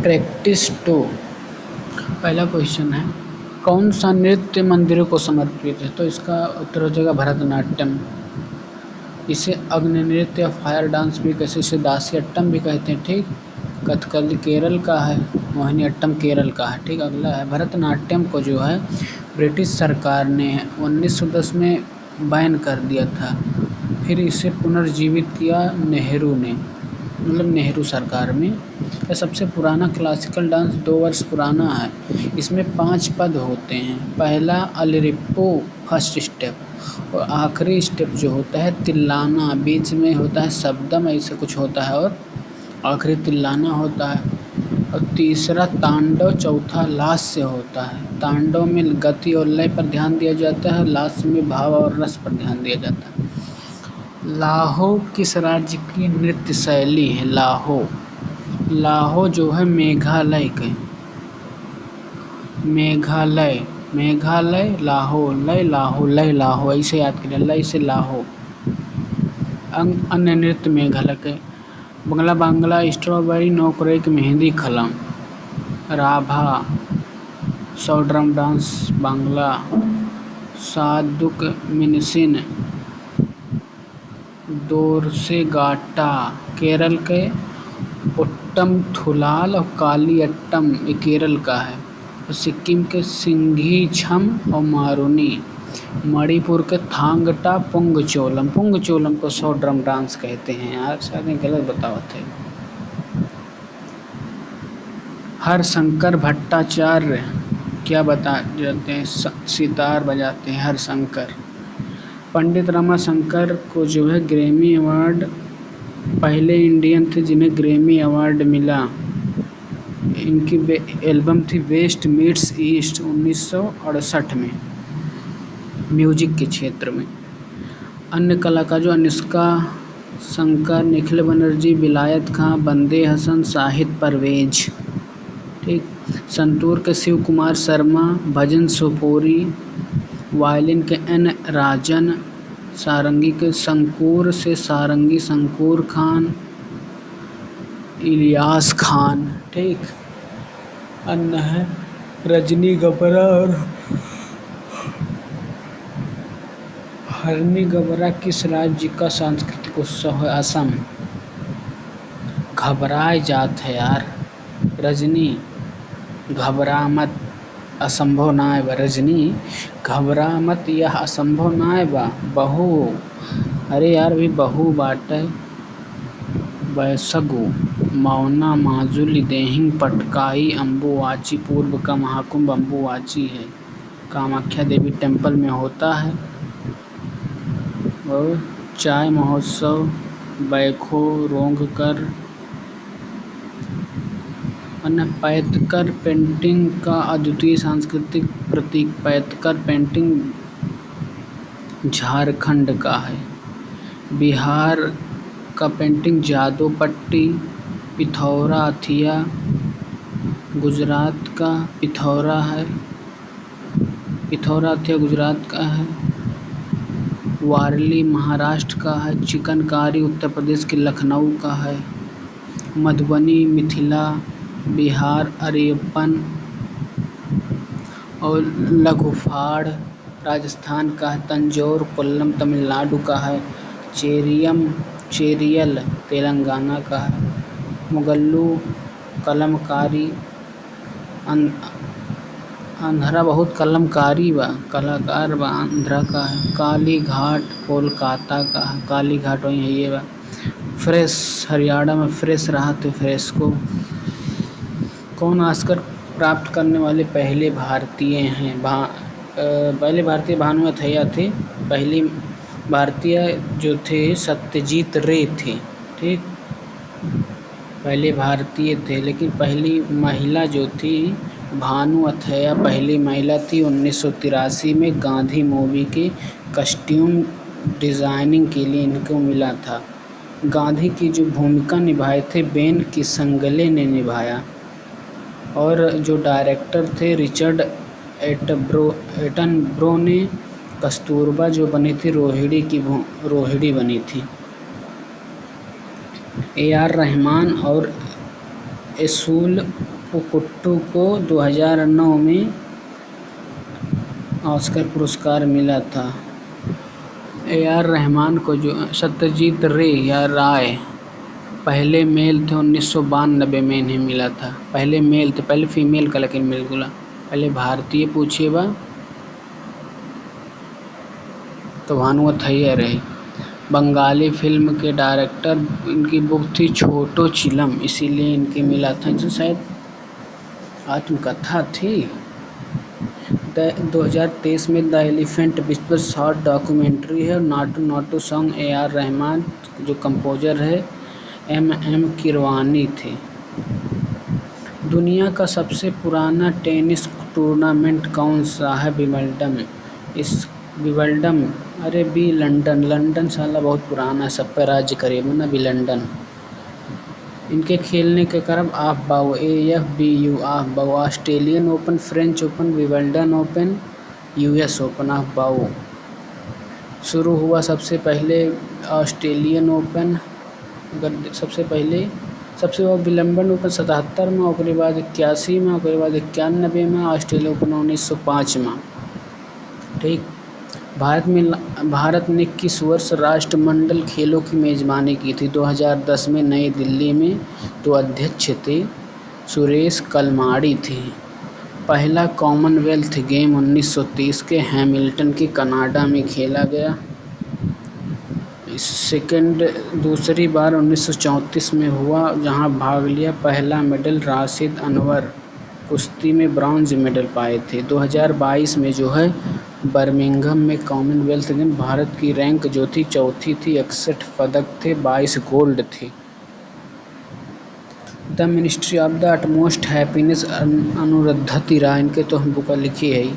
Practice to. पहला question है, कौन सा नृत्य मंदिरों को समर्पित है? तो इसका उत्तर हो जाएगा भरतनाट्यम। इसे अग्नि नृत्य या फायर डांस भी कैसे, इसे दासियट्टम भी कहते हैं। ठीक, कथकली केरल का है, मोहिनीअट्टम केरल का है। ठीक, अगला है, भरतनाट्यम को जो है ब्रिटिश सरकार ने 1910 में बैन कर दिया था, फिर इसे पुनर्जीवित किया नेहरू ने, मतलब नेहरू सरकार में। यह सबसे पुराना क्लासिकल डांस 2 वर्ष पुराना है। इसमें 5 पद होते हैं। पहला अलिरिप्पू फर्स्ट स्टेप, और आखिरी स्टेप जो होता है तिल्लाना, बीच में होता है शब्दम ऐसे कुछ होता है, और आखिरी तिल्लाना होता है। और तीसरा तांडव, चौथा लास्य होता है। तांडव में गति और लय पर ध्यान दिया जाता है, लास्य में भाव और रस पर ध्यान दिया जाता है। लाहो किस राज्य की नृत्य शैली है? लाहो जो है मेघालय के, मेघालय लाहो, लय लाहो, लय लाहो, ऐसे याद करें, लय से लाहो। अन्य नृत्य मेघालय के, बांग्ला स्ट्रॉबेरी, नोकरेक मेहंदी खलम। राभा सौ ड्रम डांस बांग्ला। सादुक मिनसिन, दोरसेगाटा केरल के। ओट्टम थुलाल और कालियट्टम ये केरल का है। और सिक्किम के सिंघी छम और मारुनी। मणिपुर के थांगटा पुंगचोलम को 100 ड्रम डांस कहते हैं। यार शायद गलत बतावत है। हरशंकर भट्टाचार्य क्या बता जाते हैं? सितार बजाते हैं हरशंकर। पंडित रमाशंकर को जो है ग्रैमी अवार्ड, पहले इंडियन थे जिन्हें ग्रैमी अवार्ड मिला। इनकी एल्बम थी वेस्ट मीट्स ईस्ट 1968 में, म्यूजिक के क्षेत्र में। अन्य कलाकार जो अनुष्का शंकर, निखिल बनर्जी, विलायत खां, बंदे हसन, शाहिद परवेज। ठीक, संतूर के शिव कुमार शर्मा, भजन सोपोरी, वायलिन के एन राजन, सारंगी के शंकूर से सारंगी शंकूर खान, इलियास खान। ठीक, अन्य है रजनी गबरा और हरनी गबरा किस राज्य का सांस्कृतिक उत्सव है? असम। घबराए जात है यार, रजनी घबरा मत, असंभव ना है बा। रजनी घबरा मत, यह असंभव ना है बा। बहू, अरे यार भी बहू बाटे। बैसगु मौना माजुली देहिंग पटकाई अम्बुवाची, पूर्व का महाकुंभ अम्बुवाची है, कामाख्या देवी टेम्पल में होता है। और चाय महोत्सव बैखो रोंगकर। अन्य पैतकर पेंटिंग का अद्वितीय सांस्कृतिक प्रतीक। पैतकर पेंटिंग झारखंड का है। बिहार का पेंटिंग जादो पट्टी। पिथौरा अथिया गुजरात का पिथौरा है, पिथौरा अथिया गुजरात का है। वारली महाराष्ट्र का है। चिकनकारी उत्तर प्रदेश के लखनऊ का है। मधुबनी मिथिला बिहार अरियप्पन। और लघुफाड़ राजस्थान का है। तंजौर कोल्लम तमिलनाडु का है। चेरियल तेलंगाना का है। मुगल्लू कलमकारी, आंध्रा बहुत कलमकारी बा, कलाकार बा, आंध्रा का है। काली घाट कोलकाता का है। काली घाट वहीं है ये बा। फ्रेश हरियाणा में फ्रेश रहा तो फ्रेस्को। कौन ऑस्कर प्राप्त करने वाले पहले भारतीय हैं? पहले भारतीय भानु अथैया थे। पहली भारतीय जो थे सत्यजीत रे थे। ठीक, पहले भारतीय थे, लेकिन पहली महिला जो थी भानु अथैया पहली महिला थी। 1983 में गांधी मूवी के कस्ट्यूम डिज़ाइनिंग के लिए इनको मिला था। गांधी की जो भूमिका निभाए थे बेन किसंगले ने निभाया, और जो डायरेक्टर थे रिचर्ड एटनब्रो ने कस्तूरबा जो बनी थी रोहिणी बनी थी। ए आर रहमान और एसूल पुकुट्टू को 2009 में ऑस्कर पुरस्कार मिला था। ए आर रहमान को जो सत्यजीत रे या राय पहले मेल थे 1992 में इन्हें मिला था। पहले मेल थे, पहले फीमेल का लेकिन मिल गुला। पहले भारतीय पूछिए बा तो भानुमति अय्यर है। बंगाली फिल्म के डायरेक्टर, इनकी बुक थी छोटो चिलम, इसीलिए इनके मिला था, जो शायद आत्मकथा थी। 2023 में the elephant whisper short documentary है। Naatu Naatu song A R Rahman, जो कंपोजर है एम किरवानी थे। दुनिया का सबसे पुराना टेनिस टूर्नामेंट कौन सा है? विंबलडन। इस विंबलडन, अरे बी लंदन, लंदन साला बहुत पुराना है, सब पे राज्य करेगा ना, बी लंदन। इनके खेलने के क्रम ऑफ बाउ, AFBU ऑफ बाउ, Australian open, French open, Wimbledon open, US open of बाउ। शुरू हुआ सबसे पहले ऑस्ट्रेलियन ओपन, सबसे विंबलडन ओपन 77 में, उसके बाद 81 में, उसके बाद 91 में, ऑस्ट्रेलिया ओपन 1905 में। ठीक। भारत ने किस वर्ष राष्ट्रमंडल खेलों की मेजबानी की थी? 2010 में नई दिल्ली में। तो अध्यक्ष थे सुरेश कलमाड़ी थे। पहला कॉमनवेल्थ गेम 1930 के हैमिल्टन के कनाडा में खेला गया। दूसरी बार 1934 में हुआ, जहां भाग लिया। पहला मेडल राशिद अनवर कुश्ती में ब्रॉन्ज मेडल पाए थे। 2022 में जो है बर्मिंघम में कॉमनवेल्थ गेम, भारत की रैंक जो थी चौथी थी, 61 पदक थे, 22 गोल्ड थे। The ministry of the utmost happiness Arundhati Roy, इनके तो हम बुक लिखी है ही।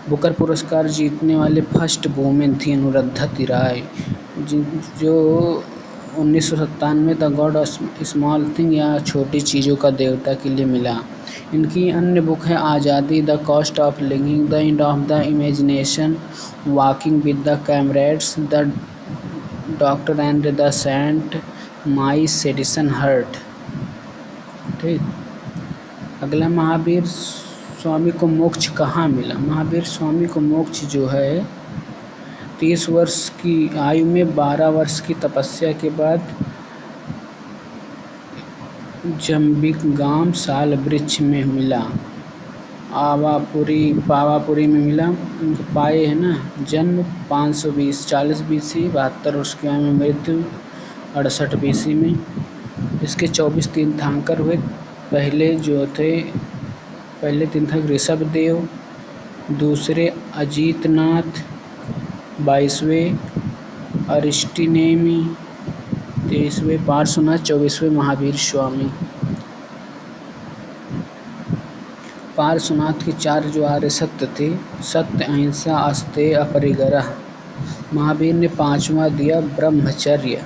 बुकर पुरस्कार जीतने वाले फर्स्ट वुमेन थी अनुरुंधति राय, जो 1997 the God of small thing या छोटी चीज़ों का देवता के लिए मिला। इनकी अन्य बुक है Azadi, the cost of living, the end of the imagination, walking with the comrades, the doctor and the saint, my sedition heart. ठीक। अगला, महावीर स्वामी को मोक्ष कहाँ मिला? महावीर स्वामी को मोक्ष जो है 30 वर्ष की आयु में 12 वर्ष की तपस्या के बाद जंबिकगाम साल वृक्ष में मिला। पावापुरी में मिला। उनके पाए है ना। जन्म 540 BC, 72 वर्ष की आयु में मृत्यु 68 BC में। इसके 24 तीर्थंकर हुए। पहले तीर्थंकर ऋषभदेव, दूसरे अजीतनाथ, 22वें अरिस्टिनेमी, 23वें पार्श्वनाथ, 24वें महावीर स्वामी। पार्श्वनाथ के 4 जो आर्य सत्य थे, सत्य, अहिंसा, अस्तेय, अपरिग्रह। महावीर ने 5वां दिया ब्रह्मचर्य।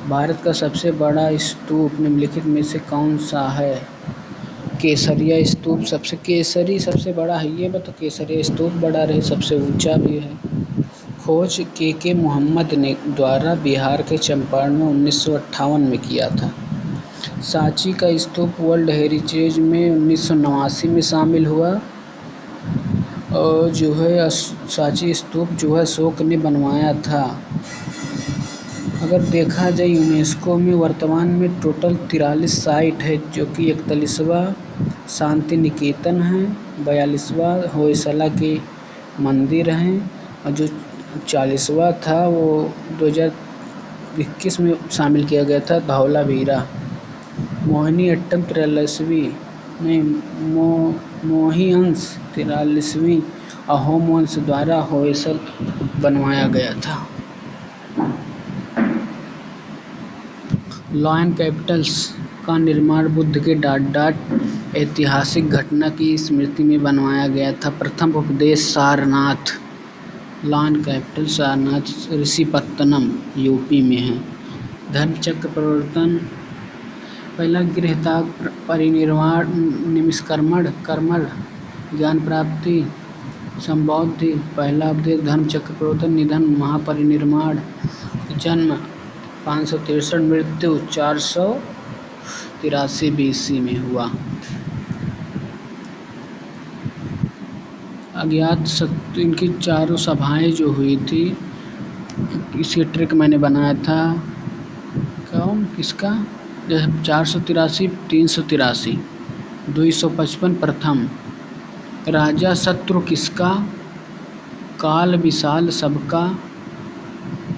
भारत का सबसे बड़ा स्तूप निम्नलिखित में से कौन सा है? केसरिया स्तूप सबसे बड़ा है। ये बता, केसरिया स्तूप बड़ा रहे, सबसे ऊंचा भी है। खोज के मोहम्मद ने द्वारा बिहार के चंपारण में 1958 में किया था। सांची का स्तूप वर्ल्ड हेरिटेज में 1989 में शामिल हुआ। और जो है सांची स्तूप जो है अशोक ने बनवाया था। अगर देखा जाए यूनेस्को में वर्तमान में टोटल 43 साइट है, जो कि 41वां शांति निकेतन है, 42वां होयसला के मंदिर हैं, और जो 40वां था वो 2021 में शामिल किया गया था, धौलावीरा। मोहिनी अट्टम 43वीं नहीं, मोहिअंस 43वीं अहोम वंश द्वारा होयसल बनवाया गया था। लॉयन कैपिटल्स का निर्माण बुद्ध के डाट ऐतिहासिक घटना की स्मृति में बनवाया गया था। प्रथम उपदेश Sarnath. Lion capital Sarnath Rishipattanam UP में है। धर्मचक्र प्रवर्तन, पहला गृहत्याग, परिनिर्वाण, निष्कर्मण, कर्मण, ज्ञान प्राप्ति, संबोधि, पहला उपदेश, धर्मचक्र प्रवर्तन, निधन, महापरिनिर्वाण, जन्म, 563 मृत्यु 483 BC में हुआ। अज्ञात शत्रु इनकी चारों सभाएं जो हुई थी, इसकी ट्रिक मैंने बनाया था। कौन किसका? 483, 383, 255 प्रथम। राजा शत्रु किसका? काल विशाल सबका।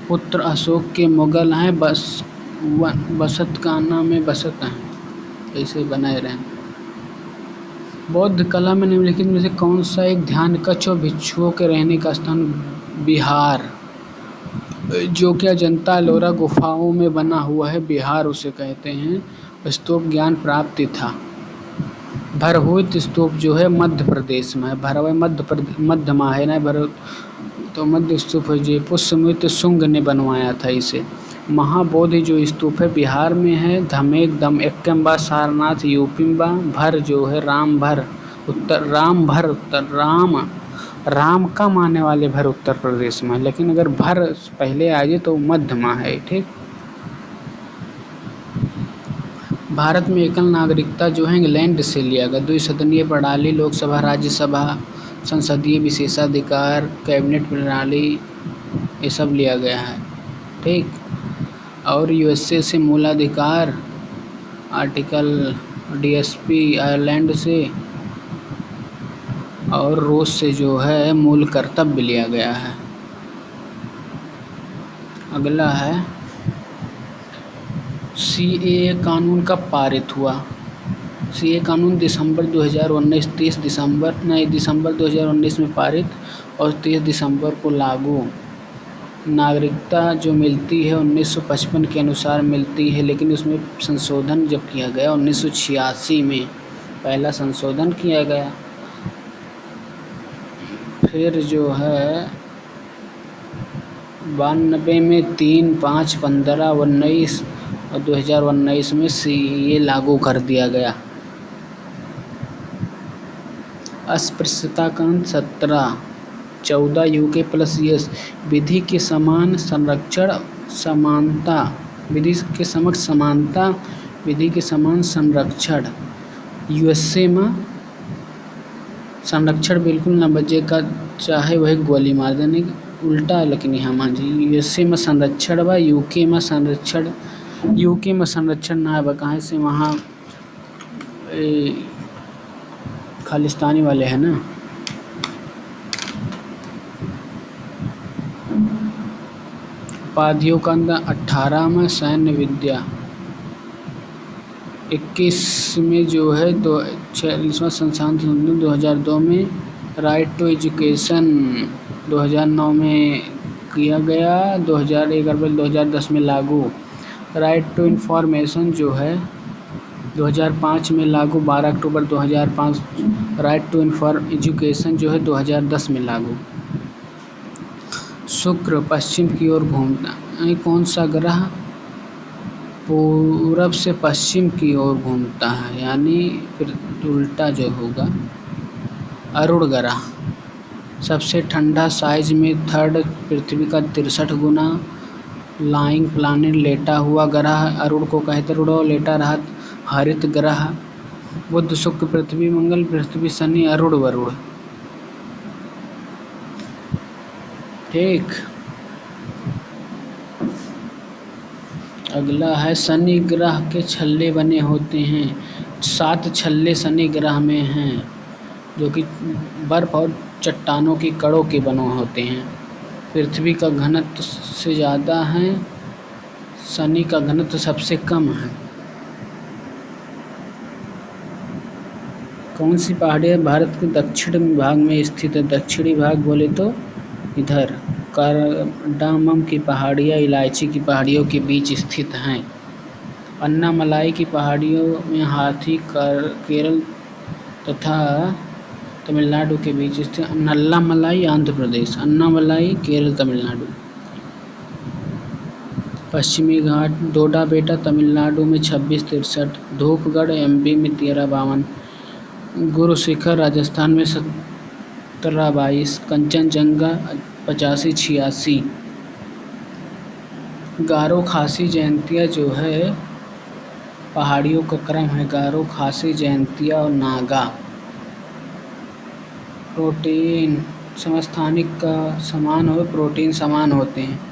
पुत्र अशोक के मुगल हैं, बसतकाना में बसत हैं। ऐसे बनाए रहें। बौद्ध कला में निम्नलिखित में से कौन सा एक ध्यान कक्ष और भिक्षुओं के रहने का स्थान? बिहार, जो कि अजंता एलोरा गुफाओं में बना हुआ है, बिहार उसे कहते हैं। स्तूप ज्ञान प्राप्ति था। भरहुत स्तूप जो है मध्य प्रदेश में है। भरवा मध्य में है ना, भर तो मध्य स्तूप है जो पुष्यमित्र शुंग ने बनवाया था इसे। महाबोधि जो स्तूप है बिहार में है। धमेक दम एक्कम्बा सारनाथ यूपी में बा। भर जो है राम भर उत्तर राम का मानने वाले भर उत्तर प्रदेश में, लेकिन अगर भर पहले आ जाए तो मध्य में है। ठीक। भारत में एकल नागरिकता जो है इंग्लैंड से लिया गया। द्विसदनीय प्रणाली, लोकसभा राज्यसभा, संसदीय विशेषाधिकार, कैबिनेट प्रणाली, ये सब लिया गया है। ठीक। और यूएसए से मूलाधिकार, आर्टिकल डीएसपी आयरलैंड से, और रूस से जो है मूल कर्तव्य लिया गया है। अगला है सीएए कानून कब पारित हुआ? सीए कानून दिसंबर 2019 दिसंबर 2019 में पारित और 30 दिसंबर को लागू। नागरिकता जो मिलती है 1955 के अनुसार मिलती है, लेकिन उसमें संशोधन जब किया गया 1986 में पहला संशोधन किया गया। फिर जो है 92 में 3, 5, 15, 19 और 2019 में सीए लागू कर दिया गया। अस्पृश्यता कांड 17, 14 यूके प्लस यस। विधि के समान संरक्षण समानता, विधि के समक्ष समानता, विधि के समान संरक्षण। यूएसए में संरक्षण बिल्कुल न बचेगा, चाहे वह गोली मार देने, उल्टा। लेकिन यहाँ मान जी यूएसए में संरक्षण बा, यूके में संरक्षण ना बा। कहाँ से? वहाँ खालिस्तानी वाले हैं ना। उपाधियों का अंदर 18 में सैन्य विद्या, 21 में जो है 46वां संशोधन 2002 में राइट टू एजुकेशन 2009 में किया गया, 2001 अप्रैल 2010 में लागू। राइट टू इन्फॉर्मेशन जो है 2005 में लागू, 12 अक्टूबर 2005। राइट टू एजुकेशन जो है 2010 में लागू। शुक्र पश्चिम की ओर घूमता है। कौन सा ग्रह पूरब से पश्चिम की ओर घूमता है, यानी फिर उल्टा जो होगा। अरुण ग्रह सबसे ठंडा, साइज में थर्ड, पृथ्वी का 63 गुना। लाइंग प्लानिट लेटा हुआ ग्रह अरुण को कहते। अरुण लेटा रहा। हरित ग्रह बुध शुक्र पृथ्वी मंगल, पृथ्वी शनि अरुण वरुण। ठीक। अगला है शनि ग्रह के छल्ले बने होते हैं। 7 छल्ले शनि ग्रह में हैं, जो कि बर्फ और चट्टानों की कड़ों के बने होते हैं। पृथ्वी का घनत्व से ज़्यादा है, शनि का घनत्व सबसे कम है। कौन सी पहाड़ियाँ भारत के दक्षिण भाग में स्थित है? दक्षिणी भाग बोले तो इधर कार्डामम की पहाड़ियाँ इलायची की पहाड़ियों के बीच स्थित हैं। अन्नामलाई की पहाड़ियों में हाथी केरल तथा तमिलनाडु के बीच स्थित। नल्लामलाई आंध्र प्रदेश, अन्नामलाई केरल तमिलनाडु। पश्चिमी घाट डोडा बेटा तमिलनाडु में 2663, धूपगढ़ एमपी में 1352, गुरु शिखर राजस्थान में 1722, कंचनजंगा 8586। गारो खासी जयंतिया जो है पहाड़ियों का क्रम है, गारो खासी जयंतिया और नागा। प्रोटीन समस्थानिक का समान हो, प्रोटीन समान होते हैं।